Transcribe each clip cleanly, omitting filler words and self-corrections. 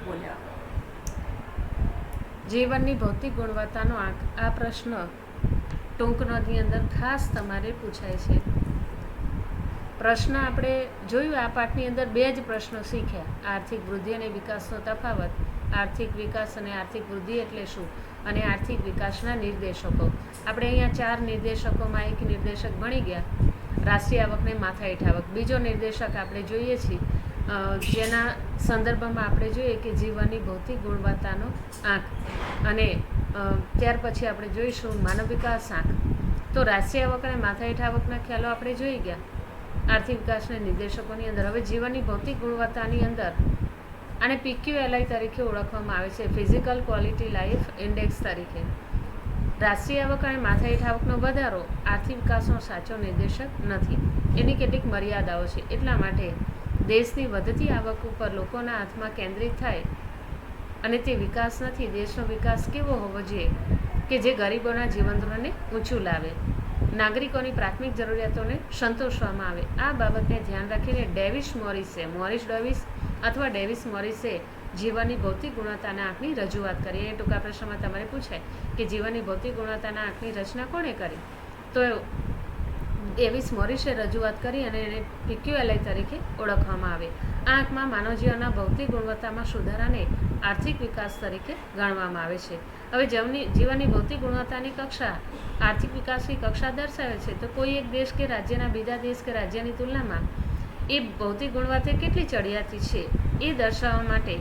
બોલ્યા. જીવનની ભૌતિક ગુણવત્તાનો આંક. આ પ્રશ્ન ટૂંક નોંધની અંદર ખાસ તમારે પૂછાય છે. પ્રશ્ન આપણે જોયું આ પાઠની અંદર 2 જ પ્રશ્નો શીખ્યા. આર્થિક વૃદ્ધિ અને વિકાસનો તફાવત, આર્થિક વિકાસ અને આર્થિક વૃદ્ધિ એટલે શું, અને આર્થિક વિકાસના નિર્દેશકો. આપણે અહીંયા 4 નિર્દેશકોમાં એક નિર્દેશક ભણી ગયા, રાષ્ટ્રીય આવકને માથાદીઠ આવક. બીજો નિર્દેશક આપણે જોઈએ છીએ જેના સંદર્ભમાં આપણે જોઈએ કે જીવનની ભૌતિક ગુણવત્તાનો આંક, અને ત્યાર પછી આપણે જોઈશું માનવ વિકાસ આંક. તો રાષ્ટ્રીય આવક અને માથાદીઠ આવકના ખ્યાલો આપણે જોઈ ગયા આર્થિક વિકાસના નિર્દેશકોની અંદર. હવે જીવનની ભૌતિક ગુણવત્તાની અંદર આને PQLI તરીકે ઓળખવામાં આવે છે, ફિઝિકલ ક્વોલિટી લાઈફ ઇન્ડેક્સ તરીકે. રાષ્ટ્રીય આવક અને માથાદીઠ આવકનો વધારો આર્થિક વિકાસનો સાચો નિર્દેશક નથી. એની કેટલીક મર્યાદાઓ છે. એટલા માટે દેશની વધતી આવક ઉપર લોકોના હાથમાં કેન્દ્રિત થાય અને તે વિકાસ નથી. દેશનો વિકાસ કેવો હોવો જોઈએ કે જે ગરીબોના જીવન ધોરણને ઊંચું લાવે, નાગરિકોની પ્રાથમિક જરૂરિયાતોને સંતોષવામાં આવે. આ બાબતને ધ્યાન રાખીને મોરિસ ડેવિસ અથવા ડેવિસ મોરિસે જીવનની ભૌતિક ગુણવત્તાના આંકની રજૂઆત કરી. એ ટૂંકા પ્રશ્નમાં તમારે પૂછાય કે જીવનની ભૌતિક ગુણવત્તાના આંકની રચના કોણે કરી? તો ડેવિસ મોરિસે રજૂઆત કરી અને એને PQLI તરીકે ઓળખવામાં આવે. આ આંકમાં માનવ જીવનના ભૌતિક ગુણવત્તામાં સુધારાને આર્થિક વિકાસ તરીકે ગણવામાં આવે છે. હવે જીવનની ભૌતિક ગુણવત્તાની કક્ષા આર્થિક વિકાસની કક્ષા દર્શાવે છે. તો કોઈ એક દેશ કે રાજ્યના બીજા દેશ કે રાજ્યની તુલનામાં એ ભૌતિક ગુણવત્તા કેટલી ચડિયાતી છે એ દર્શાવવા માટે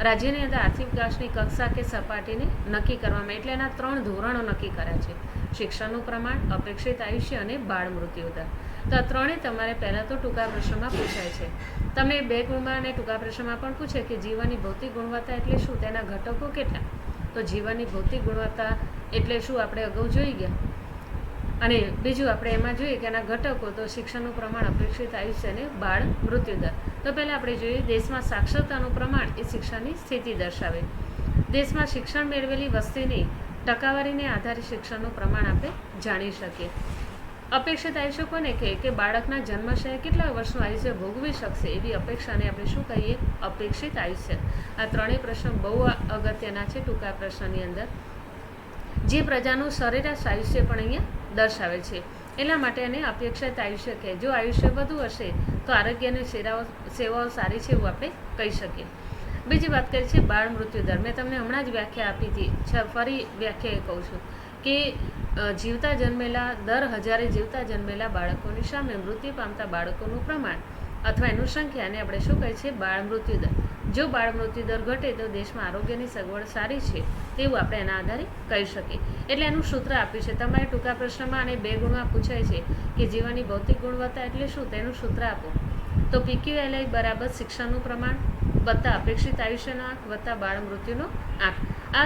રાજ્યની અંદર આર્થિક વિકાસની કક્ષા કે સપાટીને નક્કી કરવામાં, એટલે એના 3 ધોરણો નક્કી કર્યા છે: શિક્ષણનું પ્રમાણ, અપેક્ષિત આયુષ્ય અને બાળ મૃત્યુ દર. તો આ ત્રણેય તમારે પહેલાં તો ટૂંકા પ્રશ્નમાં પૂછાય છે. તમને 2 ગુણમાં અને ટૂંકા પ્રશ્નમાં પણ પૂછે કે જીવનની ભૌતિક ગુણવત્તા એટલે શું, તેના ઘટકો કેટલા. તો જીવનની ભૌતિક ગુણવત્તા એટલે શું આપણે અગાઉ જોઈ ગયા, અને બીજું આપણે એમાં જોઈએ કે એના ઘટકો તો શિક્ષણનું પ્રમાણ, અપેક્ષિત આયુષ્ય અને બાળ મૃત્યુ દર. તો પહેલાં આપણે જોઈએ દેશમાં સાક્ષરતાનું પ્રમાણ એ શિક્ષણની સ્થિતિ દર્શાવે. દેશમાં શિક્ષણ મેળવેલી વસ્તીની ટકાવારીને આધારે શિક્ષણનું પ્રમાણ આપણે જાણી શકીએ. અપેક્ષિત આયુષ્ય કોને કહે કે બાળકના જન્મશયે કેટલા વર્ષનું આયુષ્ય ભોગવી શકશે એવી અપેક્ષાને આપણે શું કહીએ? અપેક્ષિત આયુષ્ય. આ ત્રણેય પ્રશ્નો બહુ અગત્યના છે ટૂંકા પ્રશ્નની અંદર. જે પ્રજાનું સરેરાશ આયુષ્ય પણ અહીંયા દર્શાવે છે, એટલા માટે એને અપેક્ષિત આયુષ્ય કહે. જો આયુષ્ય વધુ હશે તો આરોગ્યની સેવાઓ સારી છે એવું આપણે કહી શકીએ. બીજી વાત કરી છે બાળ મૃત્યુ દર. મેં તમને હમણાં જ વ્યાખ્યા આપી હતી, ફરી વ્યાખ્યા કહું છું કે જીવતા જન્મેલા દર 1000 જીવતા જન્મેલા બાળકોની સામે મૃત્યુ પામતા બાળકોનું પ્રમાણ અથવા એનું સંખ્યાને આપણે શું કહે છે? બાળ મૃત્યુ દર. જો બાળ મૃત્યુ દર ઘટે તો દેશમાં આરોગ્યની સગવડ સારી છે તેવું આપણે એના આધારે કહી શકીએ. એટલે એનું સૂત્ર આપ્યું છે. તમારે ટૂંકા પ્રશ્નમાં અને 2 ગુણમાં પૂછાય છે કે જીવનની ભૌતિક ગુણવત્તા એટલે શું, તેનું સૂત્ર આપો. તો PQLI બરાબર શિક્ષણનું પ્રમાણ વત્તા અપેક્ષિત આયુષ્યનો આંક વત્તા બાળ મૃત્યુનો આંક. આ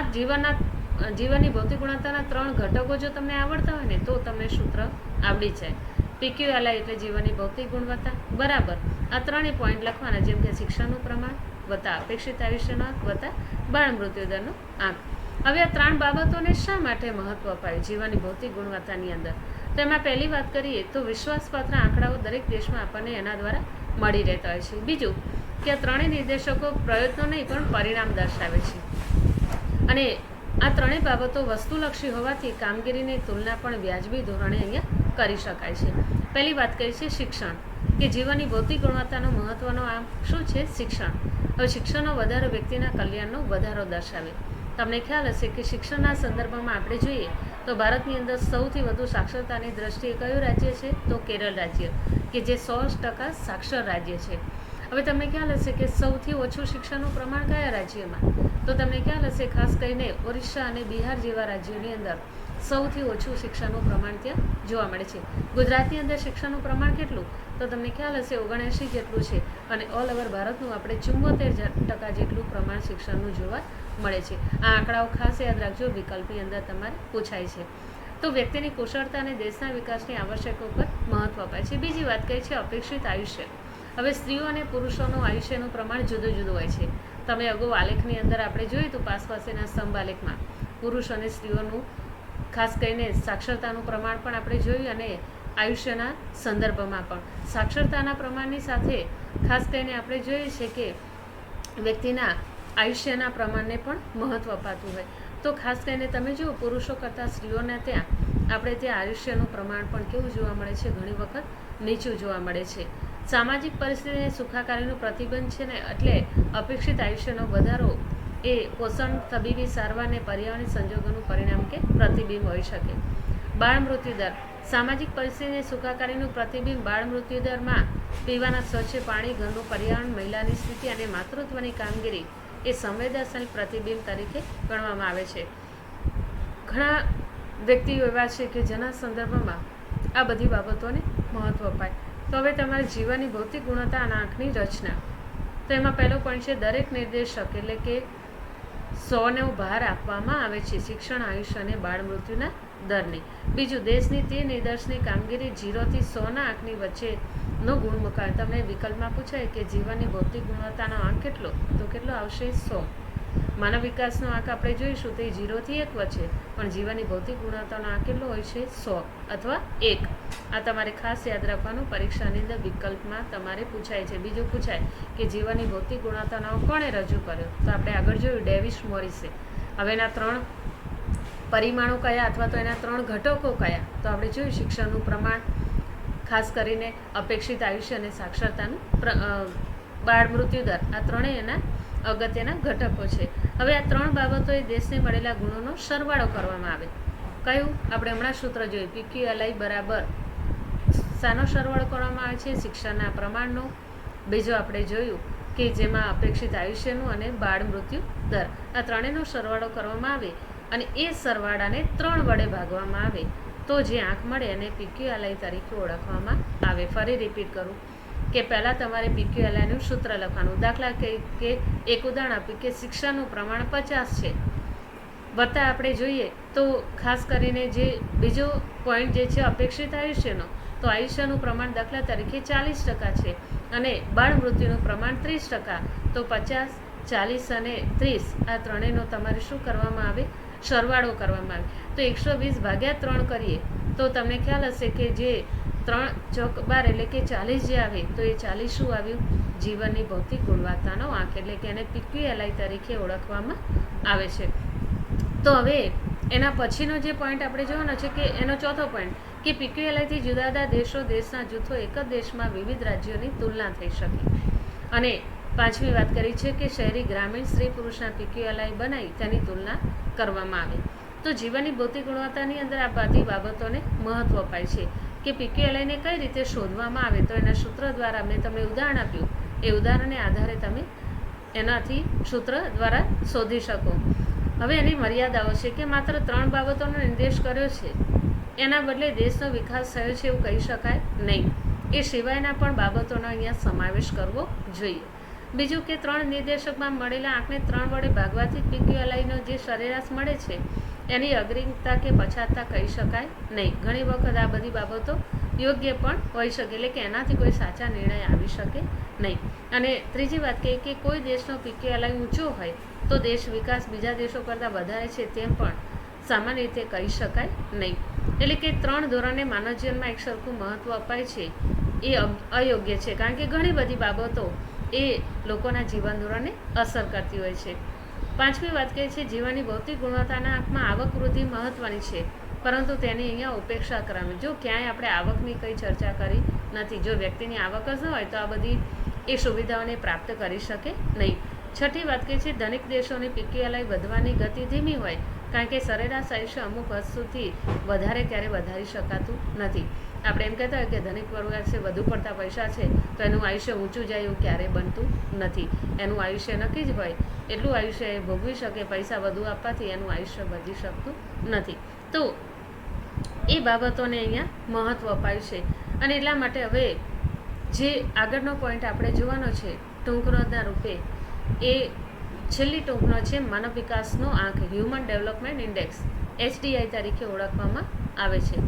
જીવનની ભૌતિક ગુણવત્તાના 3 ઘટકો જો તમને આવડતા હોય ને તો તમને સૂત્ર આવડી જાય. PQLI એટલે જીવનની ભૌતિક ગુણવત્તા બરાબર આ 3 પોઈન્ટ લખવાના, જેમ કે શિક્ષણનું પ્રમાણ વત્તા અપેક્ષિત આયુષ્યનો આંક વત્તા બાળ મૃત્યુદરનો આંક. હવે આ 3 બાબતોને શા માટે મહત્વ અપાયું જીવનની ભૌતિક ગુણવત્તાની અંદર? તો એમાં પહેલી વાત કરીએ તો વિશ્વાસપાત્ર આંકડાઓ દરેક દેશમાં આપણને એના દ્વારા મળી રહેતા હોય છે. બીજું કે આ 3 નિર્દેશકો પ્રયત્નો નહીં પણ પરિણામ દર્શાવે છે, અને આ 3 બાબતો વસ્તુલક્ષી હોવાથી કામગીરીની તુલના પણ વ્યાજબી ધોરણે અહીંયા કરી શકાય છે. પહેલી વાત કરી છે શિક્ષણ, કે જીવનની ભૌતિક ગુણવત્તાનો મહત્વનો આમ શું છે? શિક્ષણ. હવે શિક્ષણનો વધારો વ્યક્તિના કલ્યાણનો વધારો દર્શાવે. તમને ખ્યાલ હશે કે શિક્ષણના સંદર્ભમાં આપણે જોઈએ તો ભારતની અંદર સૌથી વધુ સાક્ષરતાની દ્રષ્ટિએ કયું રાજ્ય છે? તો કેરળ રાજ્ય, કે જે 100% સાક્ષર રાજ્ય છે. હવે તમને ખ્યાલ હશે કે સૌથી ઓછું શિક્ષણનું પ્રમાણ કયા રાજ્યમાં? તો તમને ખ્યાલ હશે ખાસ કરીને ઓરિસ્સા અને બિહાર જેવા રાજ્યોની અંદર સૌથી ઓછું શિક્ષણનું પ્રમાણ ત્યાં જોવા મળે છે. ગુજરાતની અંદર શિક્ષણનું પ્રમાણ કેટલું? તો તમને ખ્યાલ હશે 79 જેટલું છે, અને ઓલ ઓવર ભારતનું આપણે 74% જેટલું પ્રમાણ શિક્ષણનું જોવા મળે છે. આ આંકડાઓ ખાસ યાદ રાખજો, વિકલ્પની અંદર તમારે પૂછાય છે. તો વ્યક્તિની કુશળતા અને દેશના વિકાસની આવશ્યકતા પર મહત્વ અપાય છે. બીજી વાત કરી છે અપેક્ષિત આયુષ્ય. હવે સ્ત્રીઓ અને પુરુષોનું આયુષ્યનું પ્રમાણ જુદું જુદું હોય છે. તમે અગાઉ આલેખની અંદર આપણે જોયું તો પાસેના સ્તંભ આલેખમાં પુરુષ અને સ્ત્રીઓનું ખાસ કરીને સાક્ષરતાનું પ્રમાણ પણ આપણે જોયું, અને આયુષ્યના સંદર્ભમાં પણ સાક્ષરતાના પ્રમાણની સાથે ખાસ કરીને આપણે જોઈએ છે કે વ્યક્તિના આયુષ્યના પ્રમાણને પણ મહત્ત્વ અપાતું હોય. તો ખાસ કરીને તમે જુઓ, પુરુષો કરતાં સ્ત્રીઓને ત્યાં આપણે ત્યાં આયુષ્યનું પ્રમાણ પણ કેવું જોવા મળે છે, ઘણી વખત નીચું જોવા મળે છે. સામાજિક પરિસ્થિતિને સુખાકારીનું પ્રતિબંધ છે ને, એટલે અપેક્ષિત આયુષ્યનો વધારો એ પોષણ, તબીબી સારવાર અને પર્યાવરણીય સંજોગોનું પરિણામ કે પ્રતિબિંબ હોઈ શકે. બાળ મૃત્યુદર. સામાજિક પરિસ્થિતિને સુખાકારીનું પ્રતિબિંબ બાળ મૃત્યુદરમાં પીવાના સ્વચ્છ પાણી, ઘરનું પર્યાવરણ, મહિલાની સ્થિતિ અને માતૃત્વની કામગીરી એ સંવેદનશીલ પ્રતિબિંબ તરીકે ગણવામાં આવે છે. ઘણા વ્યક્તિઓ એવા છે કે જેના સંદર્ભમાં આ બધી બાબતોને મહત્ત્વ અપાય. તો હવે તમારી જીવનની ભૌતિક ગુણવત્તા અને આંખની રચના. તો એમાં પહેલો પોઈન્ટ છે, દરેક નિર્દેશક એટલે કે 100નો ભાર આપવામાં આવે છે શિક્ષણ, આયુષ્ય અને બાળ મૃત્યુના દરની. બીજું, દેશની તે નિદર્શની કામગીરી 0 થી 100ના આંકની વચ્ચેનો ગુણ મુકાય. તમને વિકલ્પમાં પૂછાય કે જીવનની ભૌતિક ગુણવત્તાનો આંક કેટલો, તો કેટલો આવશે? 100. માનવ વિકાસનો આંક આપણે જોઈશું તે 0 થી 1 વચ્ચે, પણ જીવનની ભૌતિક ગુણવત્તાનો આંક કેટલો હોય છે? 100 અથવા 1. આ તમારે ખાસ યાદ રાખવાનું, પરીક્ષાની અંદર વિકલ્પમાં તમારે પૂછાય છે. બીજું પૂછાય કે જીવનની ભૌતિક ગુણવત્તાનો આંક કોણે રજૂ કર્યો? તો આપણે આગળ જોયું, ડેવિસ મોરિસે. હવે એના 3 પરિમાણો કયા અથવા તો એના 3 ઘટકો કયા? તો આપણે જોયું, શિક્ષણનું પ્રમાણ, ખાસ કરીને અપેક્ષિત આયુષ્ય અને સાક્ષરતાનું બાળ મૃત્યુદર, આ ત્રણેય એના અગત્યના ઘટકો છે. હવે આ 3 બાબતોએ દેશને મળેલા ગુણોનો સરવાળો કરવામાં આવે. કયું? આપણે હમણાં સૂત્ર જોયું, PQLI બરાબર શાનો સરવાળો કરવામાં આવે છે? શિક્ષણના પ્રમાણનો. બીજો આપણે જોયું કે જેમાં અપેક્ષિત આયુષ્યનું અને બાળ મૃત્યુ દર, આ ત્રણેયનો સરવાળો કરવામાં આવે અને એ સરવાળાને 3 વડે ભાગવામાં આવે તો જે આંક મળે એને PQLI તરીકે ઓળખવામાં આવે. ફરી રિપીટ કરું કે પહેલાં તમારે PQLIનું સૂત્ર લખવાનું. દાખલા કે એક ઉદાહરણ આપ્યું કે શિક્ષણનું પ્રમાણ 50 છે, વત્તા આપણે જોઈએ તો ખાસ કરીને જે બીજો પોઈન્ટ જે છે અપેક્ષિત આયુષ્યનો, તો આયુષ્યનું પ્રમાણ દાખલા તરીકે 40% છે અને બાળ મૃત્યુનું પ્રમાણ 30%. તો 50, 40 અને 30 આ ત્રણેયનો તમારે શું કરવામાં આવે? સરવાળો કરવામાં આવે. તો 120 ભાગ્યા 3 કરીએ તો તમને ખ્યાલ હશે કે જે 3 ચોક 12 એટલે કે 40 જે આવે, તો એ 40 શું આવ્યું? જીવનની ભૌતિક ગુણવત્તાનો આંક, એટલે કે એને PQLI તરીકે ઓળખવામાં આવે છે. તો હવે એના પછીનો જે પોઈન્ટ આપણે જોવાનો છે કે એનો ચોથો પોઈન્ટ કે PQLIથી જુદા જુદા દેશો, દેશના જૂથો એક જ દેશમાં વિવિધ રાજ્યોની તુલના થઈ શકે. અને 5મી વાત કરી છે કે શહેરી, ગ્રામીણ, સ્ત્રી પુરુષના PQLI બનાવી તેની તુલના કરવામાં આવે. તો જીવનની ભૌતિક ગુણવત્તાની અંદર આ બધી બાબતોને મહત્ત્વ અપાય છે કે PQLIને કઈ રીતે શોધવામાં આવે. તો એના સૂત્ર દ્વારા મેં તમને ઉદાહરણ આપ્યું, એ ઉદાહરણને આધારે તમે એનાથી સૂત્ર દ્વારા શોધી શકો. હવે એની મર્યાદાઓ છે કે માત્ર 3 બાબતોનો નિર્દેશ કર્યો છે, એના બદલે દેશનો વિકાસ થયો છે એવું કહી શકાય નહીં. એ સિવાયના પણ બાબતોનો અહીંયા સમાવેશ કરવો જોઈએ. બીજું કે 3 નિર્દેશકમાં મળેલા આંકને 3 વડે ભાગવાથી PQLIનો જે સરેરાશ મળે છે એની અગ્રિમતા કે પછાતતા કહી શકાય નહીં. ઘણી વખત આ બધી બાબતો યોગ્ય પણ હોઈ શકે, એટલે કે એનાથી કોઈ સાચા નિર્ણય આવી શકે નહીં. અને ત્રીજી વાત કે કોઈ દેશનો PQLI ઊંચો હોય તો દેશ વિકાસ બીજા દેશો કરતાં વધારે છે તેમ પણ સામાન્ય રીતે કહી શકાય નહીં. એટલે કે 3 ધોરણે માનવ જીવનમાં એક સરખું મહત્ત્વ અપાય છે એ અયોગ્ય છે, કારણ કે ઘણી બધી બાબતો એ લોકોના જીવન ધોરણને અસર કરતી હોય છે. 5મી વાત કહે છે, જીવનની ભૌતિક ગુણવત્તાના આંકમાં આવક વૃદ્ધિ મહત્ત્વની છે, પરંતુ તેની અહીંયા ઉપેક્ષા કરવાની. જો ક્યાંય આપણે આવકની કંઈ ચર્ચા કરી નથી. જો વ્યક્તિની આવક જ ન હોય તો આ બધી એ સુવિધાઓને પ્રાપ્ત કરી શકે નહીં. 6ઠી વાત કહે છે, ધનિક દેશોની PQLI વધવાની ગતિ ધીમી હોય, કારણ કે સરેરાશ આયુષ્ય અમુક હદ સુધી વધારે ક્યારે વધારી શકાતું નથી. આપણે એમ કહેતા હોય કે ધનિક વર્ગ પાસે વધુ પડતા પૈસા છે તો એનું આયુષ્ય ઊંચું જાય એવું ક્યારેય બનતું નથી. એનું આયુષ્ય નક્કી જ હોય, એટલું આયુષ્ય એ ભોગવી શકે. પૈસા વધુ આપવાથી એનું આયુષ્ય વધી શકતું નથી. તો એ બાબતોને અહીંયા મહત્ત્વ અપાયું છે. અને એટલા માટે હવે જે આગળનો પોઈન્ટ આપણે જોવાનો છે ટૂંકનોંધના રૂપે, એ છેલ્લી ટૂંકનોંધ છે માનવ વિકાસનો આંક, હ્યુમન ડેવલપમેન્ટ ઇન્ડેક્સ, HDI તરીકે ઓળખવામાં આવે છે.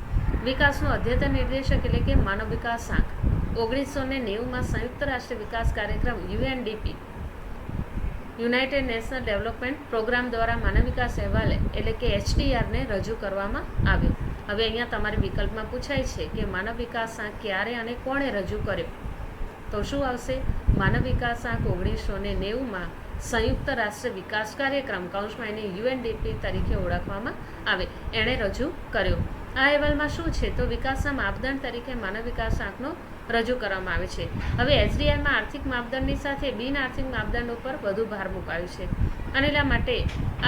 વિકાસનો અદ્યતન નિર્દેશક એટલે કે માનવ વિકાસ આંક 1990માં સંયુક્ત રાષ્ટ્ર વિકાસ કાર્યક્રમ UNDP, united national development programme દ્વારા માનવ વિકાસ અહેવાલ એટલે કે HDRને રજૂ કરવામાં આવ્યો. હવે અહીંયા તમારે વિકલ્પમાં પૂછાય છે કે માનવ વિકાસ આંક ક્યારે અને કોણે રજૂ કર્યો? તો શું આવશે? માનવ વિકાસ આંક 1990માં સંયુક્ત રાષ્ટ્ર વિકાસ કાર્યક્રમ કૌંસમાં એને યુએનડીપી તરીકે ઓળખવામાં આવે એણે રજૂ કર્યો. આ અહેવાલમાં શું છે તો વિકાસના માપદંડ તરીકે માનવ વિકાસ આંકનો રજૂ કરવામાં આવે છે. હવે એસડીઆઈમાં આર્થિક માપદંડની સાથે બિન આર્થિક માપદંડો પર વધુ ભાર મુકાયો છે અને એટલા માટે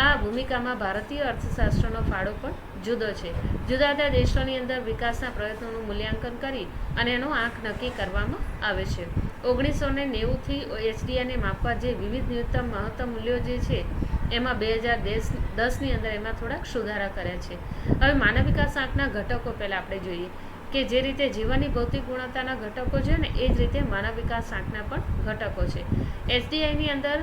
આ ભૂમિકામાં ભારતીય અર્થશાસ્ત્રનો ફાળો પણ જુદો છે. જુદા જુદા દેશોની અંદર વિકાસના પ્રયત્નોનું મૂલ્યાંકન કરી અને એનો આંક નક્કી કરવામાં આવે છે. 1990થી એસડીઆઈને માપવા જે વિવિધ ન્યૂનતમ મહત્તમ મૂલ્યો જે છે એમાં 2010ની અંદર એમાં થોડાક સુધારા કર્યા છે. હવે માનવ વિકાસ આંકના ઘટકો પહેલાં આપણે જોઈએ કે જે રીતે જીવનની ભૌતિક ગુણવત્તાના ઘટકો છે ને એ જ રીતે માનવ વિકાસ આંકના પણ ઘટકો છે. એસડીઆઈની અંદર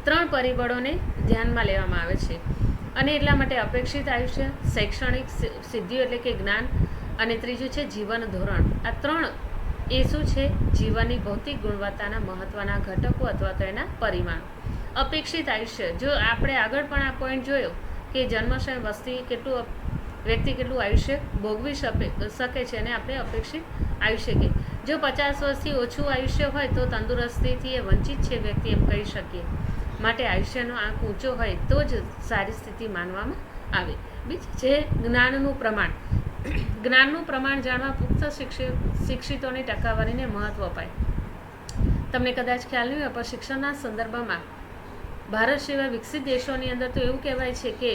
3 પરિબળોને ધ્યાનમાં લેવામાં આવે છે અને એટલા માટે અપેક્ષિત આયુષ્ય, શૈક્ષણિક સિદ્ધિઓ એટલે કે જ્ઞાન અને ત્રીજું છે જીવન ધોરણ. આ 3 એ શું છે જીવનની ભૌતિક ગુણવત્તાના મહત્ત્વના ઘટકો અથવા તો એના પરિમાણો. અપેક્ષિત આયુષ્ય, જો આપણે આગળ પણ આ પોઈન્ટ જોયો કે જન્મસમય વસ્તી વ્યક્તિ કેટલું આયુષ્ય ભોગવી શકે છે અને આપણે અપેક્ષિત આયુષ્ય કે જો 50 વર્ષથી ઓછું આયુષ્ય હોય તો તંદુરસ્તીથી એ વંચિત છે વ્યક્તિ એમ કહી શકીએ. માટે આયુષ્યનો આંક ઊંચો હોય તો જ સારી સ્થિતિ માનવામાં આવે. બીજું છે જ્ઞાનનું પ્રમાણ. જ્ઞાનનું પ્રમાણ જાણવા પુખ્ત શિક્ષિતોની ટકાવારીને મહત્ત્વ અપાય. તમને કદાચ ખ્યાલ નહીં હોય પણ શિક્ષણના સંદર્ભમાં ભારત સિવાય વિકસિત દેશોની અંદર તો એવું કહેવાય છે કે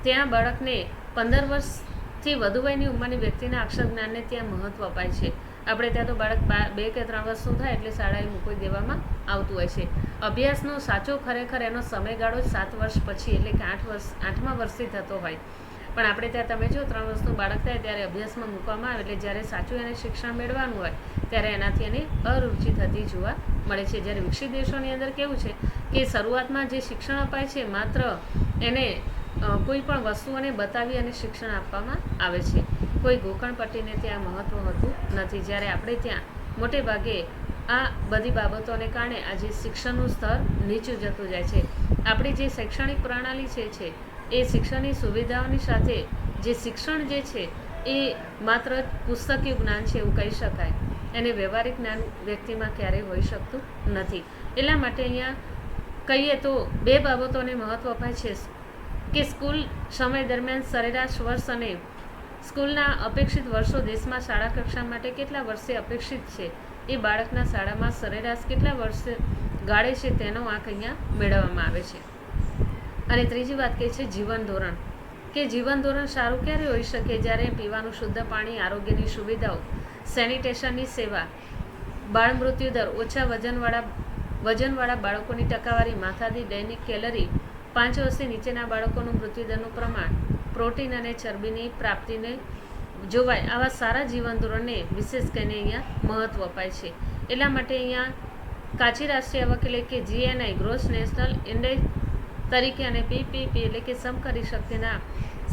ત્યાં બાળકને 15 વર્ષથી વધુ વયની ઉંમરની વ્યક્તિના અક્ષર જ્ઞાનને ત્યાં મહત્ત્વ અપાય છે. આપણે ત્યાં તો બાળક 2 કે 3 વર્ષનું થાય એટલે શાળાએ મૂકી દેવામાં આવતું હોય છે. અભ્યાસનો સાચો ખરેખર એનો સમયગાળો 7 વર્ષ પછી એટલે કે 8મા વર્ષથી થતો હોય પણ આપણે ત્યાં તમે જો 3 વર્ષનું બાળક થાય ત્યારે અભ્યાસમાં મૂકવામાં આવે એટલે જ્યારે સાચું એને શિક્ષણ મેળવવાનું હોય ત્યારે એનાથી એની અરુચિ થતી જોવા મળે છે. જ્યારે વિકસિત દેશોની અંદર કેવું છે કે શરૂઆતમાં જે શિક્ષણ અપાય છે માત્ર એને કોઈ પણ વસ્તુઓને બતાવી અને શિક્ષણ આપવામાં આવે છે. કોઈ ગોખણપટ્ટીને ત્યાં મહત્ત્વ હોતું નથી. જ્યારે આપણે ત્યાં મોટે ભાગે આ બધી બાબતોને કારણે આજે શિક્ષણનું સ્તર નીચું જતું જાય છે. આપણી જે શૈક્ષણિક પ્રણાલી છે એ શિક્ષણની સુવિધાઓની સાથે જે શિક્ષણ જે છે એ માત્ર પુસ્તકીય જ્ઞાન છે એવું કહી શકાય. એને વ્યવહારિક જ્ઞાન વ્યક્તિમાં ક્યારેય હોઈ શકતું નથી. એટલા માટે અહીંયા કહીએ તો 2 બાબતોને મહત્ત્વ અપાય છે કે સ્કૂલ સમય દરમિયાન સરેરાશ વર્ષ અને સ્કૂલના અપેક્ષિત વર્ષો દેશમાં શાળા કક્ષા માટે કેટલા વર્ષે અપેક્ષિત છે એ બાળકના શાળામાં સરેરાશ કેટલા વર્ષે ગાળે છે તેનો આંક અહીંયા મેળવવામાં આવે છે. અને ત્રીજી વાત કહે છે જીવન ધોરણ કે જીવન ધોરણ સારું ક્યારે હોઈ શકે જ્યારે પીવાનું શુદ્ધ પાણી, આરોગ્યની સુવિધાઓ, સેનિટેશનની સેવા, બાળ મૃત્યુ દર, ઓછા વજનવાળા બાળકોની ટકાવારી, માથાદી દૈનિક કેલરી, 5 વર્ષથી નીચેના બાળકોનું મૃત્યુદરનું પ્રમાણ, પ્રોટીન અને ચરબીની પ્રાપ્તિને જોવાય આવા સારા જીવન ધોરણને વિશેષ કરીને અહીંયા મહત્ત્વ અપાય છે. એટલા માટે અહીંયા કાચી રાષ્ટ્રીય આવક એટલે કે GNI ગ્રોસ નેશનલ ઇન્ડેક્સ તરીકે અને PPP એટલે કે સમકારી શક્તિના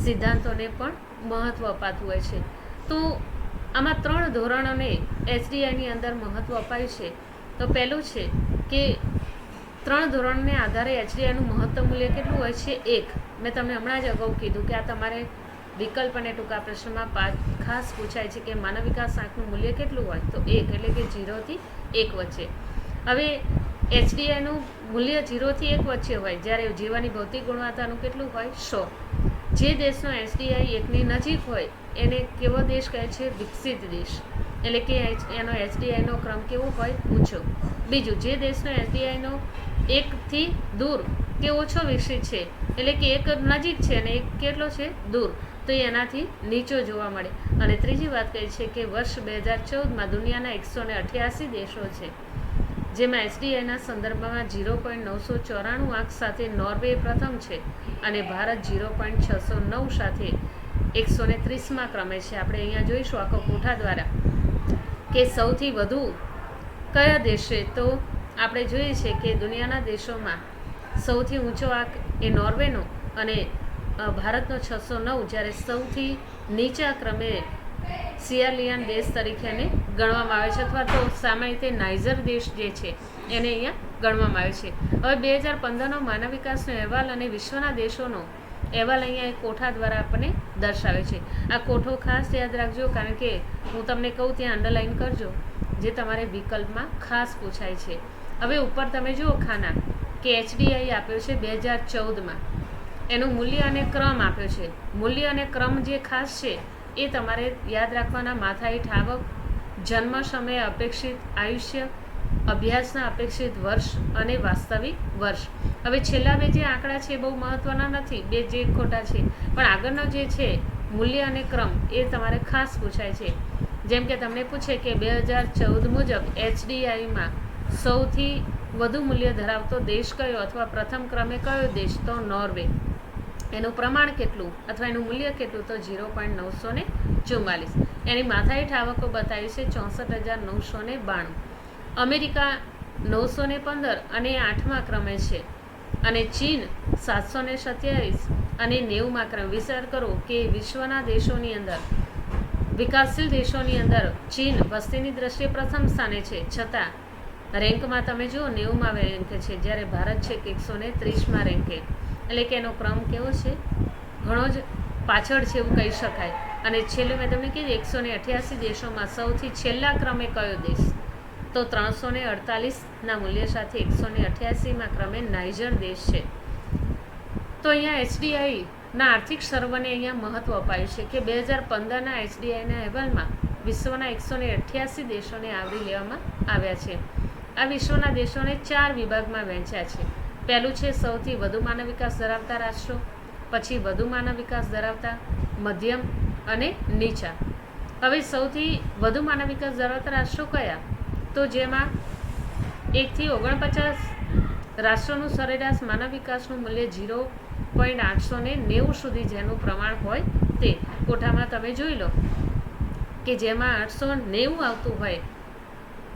સિદ્ધાંતોને પણ મહત્ત્વ અપાતું હોય છે. તો આમાં 3 ધોરણોને એસડીઆઈની અંદર મહત્ત્વ અપાયું છે. તો પહેલું છે કે 3 ધોરણને આધારે એસડીઆઈનું મહત્તમ મૂલ્ય કેટલું હોય છે 1. મેં તમને હમણાં જ અગાઉ કીધું કે આ તમારે વિકલ્પ અને ટૂંકા પ્રશ્નમાં ખાસ પૂછાય છે કે માનવ વિકાસ આંકનું મૂલ્ય કેટલું હોય તો 1 એટલે કે 0 થી 1 વચ્ચે. હવે એસડીઆઈનું મૂલ્ય 0 થી 1 વચ્ચે હોય જ્યારે જીવનની ભૌતિક ગુણવત્તાનું કેટલું હોય 100. જે દેશનો એસડીઆઈ 1ની નજીક હોય એને કેવો દેશ કહે છે વિકસિત દેશ એટલે કે એનો એસડીઆઈનો ક્રમ કેવો હોય ઊંચો. બીજું જે દેશનો એસડીઆઈનો 1થી દૂર કે ઓછો વિકસિત છે એટલે કે 1 નજીક છે અને 1 કેટલો છે દૂર તો એનાથી નીચો જોવા મળે. અને ત્રીજી વાત કહે છે કે વર્ષ 2014માં દુનિયાના 188 દેશો છે જેમાં એસડીઆઈના સંદર્ભમાં 0.994 આંક સાથે નોર્વે પ્રથમ છે અને ભારત 0.609 સાથે 130માં ક્રમે છે. આપણે અહીંયા જોઈશું આખો કોઠા દ્વારા કે સૌથી વધુ કયા દેશ છે તો આપણે જોઈએ છે કે દુનિયાના દેશોમાં સૌથી ઊંચો આંક એ નોર્વેનો અને ભારતનો 609 જ્યારે સૌથી નીચા ક્રમે સિયાલિયન દેશ તરીકે એને ગણવામાં આવે છે અથવા તો સામાન્ય રીતે નાઇજર દેશ જે છે એને અહીંયા ગણવામાં આવે છે. હવે 2015નો માનવ વિકાસનો અહેવાલ અને વિશ્વના દેશોનો અહેવાલ અહીંયા એક કોઠા દ્વારા આપણને દર્શાવે છે. આ કોઠો ખાસ યાદ રાખજો કારણ કે હું તમને કહું ત્યાં અંડરલાઇન કરજો જે તમારે વિકલ્પમાં ખાસ પૂછાય છે. હવે ઉપર તમે જુઓ ખાના કે HDI આપ્યો છે 2014માં. એનું મૂલ્ય અને ક્રમ આપ્યો છે. મૂલ્ય અને ક્રમ જે ખાસ છે એ તમારે યાદ રાખવાના. માથાદીઠ આવક, જન્મ સમયે અપેક્ષિત આયુષ્ય, અભ્યાસના અપેક્ષિત વર્ષ અને વાસ્તવિક વર્ષ. હવે છેલ્લા બે જે આંકડા છે એ બહુ મહત્ત્વના નથી, બે જે ખોટા છે, પણ આગળનો જે છે મૂલ્ય અને ક્રમ એ તમારે ખાસ પૂછાય છે. જેમ કે તમને પૂછે કે 2014 મુજબ HDIમાં સૌથી વધુ મૂલ્ય ધરાવતો દેશ કયો અથવા પ્રથમ ક્રમે કયો દેશ, તો નોર્વે. એનું પ્રમાણ કેટલું અથવા એનું મૂલ્ય કેટલું, તો 0.944. એની માથાદીઠ આવકો બતાવી છે 64,992. અમેરિકા 915 અને 8મા ક્રમે છે, અને ચીન 727 અને 90મા ક્રમે. વિચાર કરો કે વિશ્વના દેશોની અંદર, વિકાસશીલ દેશોની અંદર ચીન વસ્તીની દ્રષ્ટિએ પ્રથમ સ્થાને છે, છતાં રેન્કમાં તમે જુઓ 90મા રેન્કે છે, જ્યારે ભારત છે કે 130મા રેન્કે. એટલે કે એનો ક્રમ કેવો છે, ઘણો જ પાછળ છે એવું કહી શકાય. અને છેલ્લે મેં તમને કીધું 188 દેશોમાં સૌથી છેલ્લા ક્રમે કયો દેશ, તો 348ના મૂલ્ય સાથે 188મા ક્રમે નાઇજર દેશ છે. તો અહીંયા HDIના આર્થિક સર્વેને અહીંયા મહત્ત્વ અપાયું છે કે 2015ના HDIના અહેવાલમાં વિશ્વના 188 દેશોને આવરી લેવામાં આવ્યા છે. આ વિશ્વના દેશોને 4 વિભાગમાં વહેંચ્યા છે. પહેલું છે સૌથી વધુ માનવ વિકાસ ધરાવતા રાષ્ટ્રો, પછી વધુ માનવ વિકાસ ધરાવતા, મધ્યમ અને નીચા. હવે સૌથી વધુ માનવ વિકાસ ધરાવતા રાષ્ટ્રો કયા, તો જેમાં 1 થી 49 રાષ્ટ્રોનું સરેરાશ માનવ વિકાસનું મૂલ્ય 0.890 સુધી જેનું પ્રમાણ હોય તે. કોઠામાં તમે જોઈ લો કે જેમાં 890 આવતું હોય,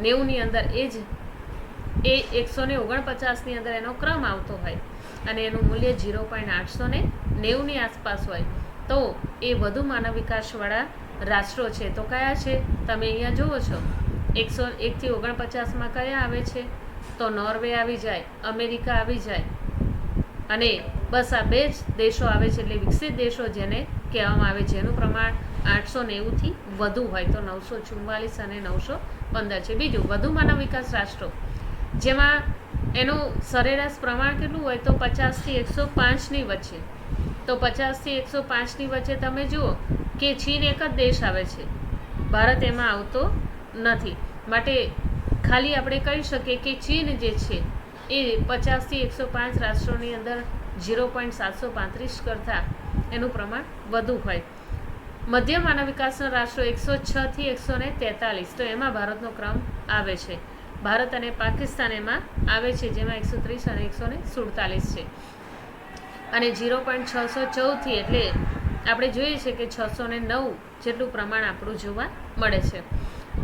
90ની અંદર એ 149ની અંદર એનો ક્રમ આવતો હોય અને એનું મૂલ્ય 0.890ની આસપાસ હોય, તો એ વધુ માનવ વિકાસવાળા રાષ્ટ્રો છે. તો કયા છે તમે અહીંયા જુઓ છો, 101 થી 49માં કયા આવે છે, તો નોર્વે આવી જાય, અમેરિકા આવી જાય, અને બસ આ 2 જ દેશો આવે છે. એટલે વિકસિત દેશો જેને કહેવામાં આવે છે, એનું પ્રમાણ 890થી વધુ હોય તો 944 અને 915 છે. બીજું વધુ માનવ વિકાસ રાષ્ટ્રો, જેમાં એનું સરેરાશ પ્રમાણ કેટલું હોય, તો 50 થી 105ની વચ્ચે. તો 50 થી 105ની વચ્ચે તમે જુઓ કે ચીન એક જ દેશ આવે છે, ભારત એમાં આવતો નથી. માટે ખાલી આપણે કહી શકીએ કે ચીન જે છે એ 50 થી 105 રાષ્ટ્રોની અંદર 0.735 કરતાં એનું પ્રમાણ વધુ હોય. મધ્ય માનવ વિકાસના રાષ્ટ્રો 106 થી 143, તો એમાં ભારતનો ક્રમ આવે છે. ભારત અને પાકિસ્તાન એમાં આવે છે, જેમાં 130 અને 147 છે. અને 0.614થી એટલે આપણે જોઈએ છે કે 609 જેટલું પ્રમાણ આપણું જોવા મળે છે.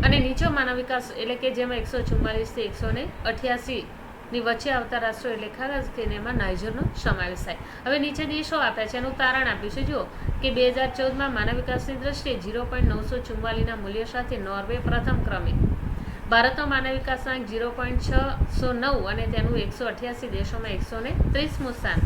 અને નીચો માનવ વિકાસ એટલે કે જેમાં 144 થી 188ની વચ્ચે આવતા રાષ્ટ્રો એટલે ખાસ કરીને એમાં નાઇજરનો સમાવેશ થાય. હવે નીચે દેશો આપ્યા છે, એનું તારણ આપ્યું છે. જુઓ કે 2014માં માનવ વિકાસની દ્રષ્ટિએ 0.944ના મૂલ્ય સાથે નોર્વે પ્રથમ ક્રમે, ભારતનો માનવ વિકાસાંક 0.609 અને તેનું 188 દેશોમાં 130મું સ્થાન.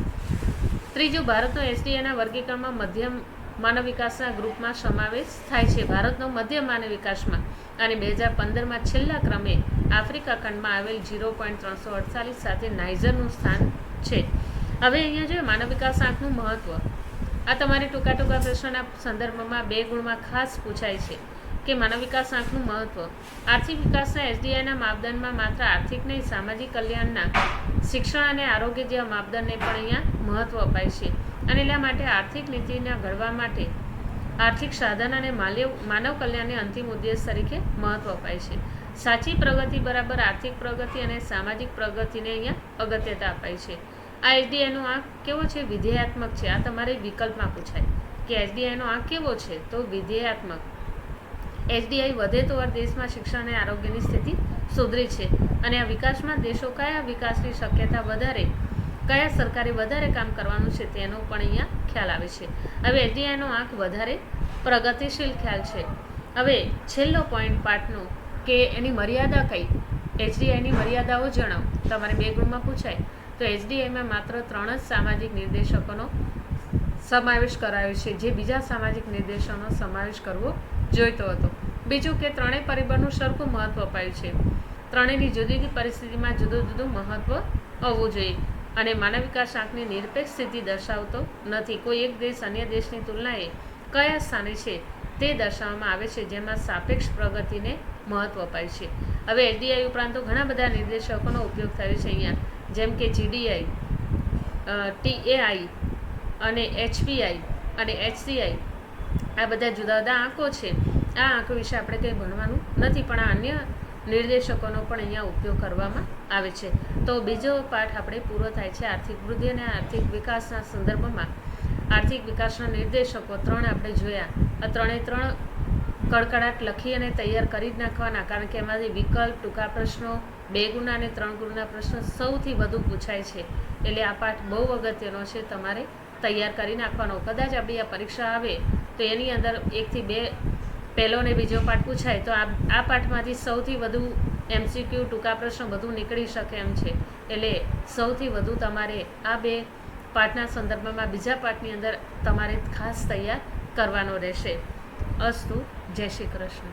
ત્રીજું, ભારતનો HDIના વર્ગીકરણમાં મધ્યમ માનવ વિકાસના ગ્રુપમાં સમાવેશ થાય છે, ભારતનો મધ્ય માનવ વિકાસમાં. અને 2015માં છેલ્લા ક્રમે આફ્રિકા ખંડમાં આવેલ 0.348 સાથે નાઇજરનું સ્થાન છે. હવે અહીંયા જોઈએ માનવ વિકાસ આંકનું મહત્ત્વ. આ તમારી ટૂંકા પ્રશ્નના સંદર્ભમાં 2 ગુણમાં ખાસ પૂછાય છે કે માનવ વિકાસ આંકનું મહત્ત્વ. આર્થિક વિકાસના HDIના માપદંડમાં માત્ર આર્થિક નહીં, સામાજિક કલ્યાણના, શિક્ષણ અને આરોગ્ય જેવા માપદંડને પણ અહીંયા મહત્ત્વ અપાય છે. અને એટલા માટે આર્થિક નીતિના ઘડવા માટે આર્થિક સાધન અને માનવ કલ્યાણને અંતિમ ઉદ્દેશ તરીકે મહત્ત્વ અપાય છે. સાચી પ્રગતિ બરાબર આર્થિક પ્રગતિ અને સામાજિક પ્રગતિને અહીંયા અગત્યતા અપાય છે. આ HDIનો આંક કેવો છે, વિધેયાત્મક છે. આ તમારે વિકલ્પમાં પૂછાય કે HDIનો આંક કેવો છે, તો વિધેયાત્મક. HDI વધે તો દેશમાં શિક્ષણ અને આરોગ્યની સ્થિતિ સુધરી છે. અને આ વિકાસમાં દેશો કયા વિકાસની શક્યતા વધારે, કયા સરકારે વધારે કામ કરવાનું છે તેનો પણ અહીંયા ખ્યાલ આવે છે. હવે HDIનો આંક વધારે પ્રગતિશીલ ખ્યાલ છે. હવે છેલ્લો પોઈન્ટ પાઠનો કે એની મર્યાદા કઈ, HDIની મર્યાદાઓ જણાવો. તમારે 2 ગુણમાં પૂછાય. તો HDIમાં માત્ર 3 જ સામાજિક નિર્દેશકોનો સમાવેશ કરાયો છે, જે બીજા સામાજિક નિર્દેશોનો સમાવેશ કરવો જોઈતો હતો. બીજું કે 3 પરિબળનું સરખું મહત્ત્વ અપાયું છે. 3ની જુદી જુદી પરિસ્થિતિમાં જુદું જુદું મહત્ત્વ હોવું જોઈએ અને માનવ વિકાસ આંકની નિરપેક્ષ સ્થિતિ દર્શાવતો નથી. કોઈ એક દેશ અન્ય દેશની તુલનાએ કયા સ્થાને છે તે દર્શાવવામાં આવે છે, જેમાં સાપેક્ષ પ્રગતિને મહત્વ અપાય છે. હવે એલડીઆઈ ઉપરાંત ઘણા બધા નિર્દેશકોનો ઉપયોગ થયો છે અહીંયા, જેમ કે જીડીઆઈ, ટીએઆઈ અને એચપીઆઈ અને એચસીઆઈ. આ બધા જુદા જુદા આંકો છે. આ આંકો વિશે આપણે કંઈ ભણવાનું નથી, પણ આ અન્ય નિર્દેશકોનો પણ અહીંયા ઉપયોગ કરવામાં આવે છે. તો બીજો પાઠ આપણે પૂરો થાય છે. આર્થિક વૃદ્ધિ અને આર્થિક વિકાસના સંદર્ભમાં આર્થિક વિકાસના નિર્દેશકો 3 આપણે જોયા. આ 3 કડકડાટ લખી અને તૈયાર કરી જ નાખવાના, કારણ કે એમાંથી વિકલ્પ, ટૂંકા પ્રશ્નો, 2 ગુણના અને 3 ગુણના પ્રશ્નો સૌથી વધુ પૂછાય છે. એટલે આ પાઠ બહુ અગત્યનો છે, તમારે તૈયાર કરી નાખવાનો. કદાચ આપણી આ પરીક્ષા આવે તો એની અંદર 1 થી 2 પહેલો ને બીજો પાઠ પૂછાય તો આ પાઠમાંથી સૌથી વધુ MCQ, ટૂંકા પ્રશ્નો બધું નીકળી શકે એમ છે. એટલે સૌથી વધુ તમારે આ 2 પાઠના સંદર્ભમાં બીજા પાઠની અંદર તમારે ખાસ તૈયાર કરવાનો રહેશે. અસ્તુ. જય શ્રી કૃષ્ણ.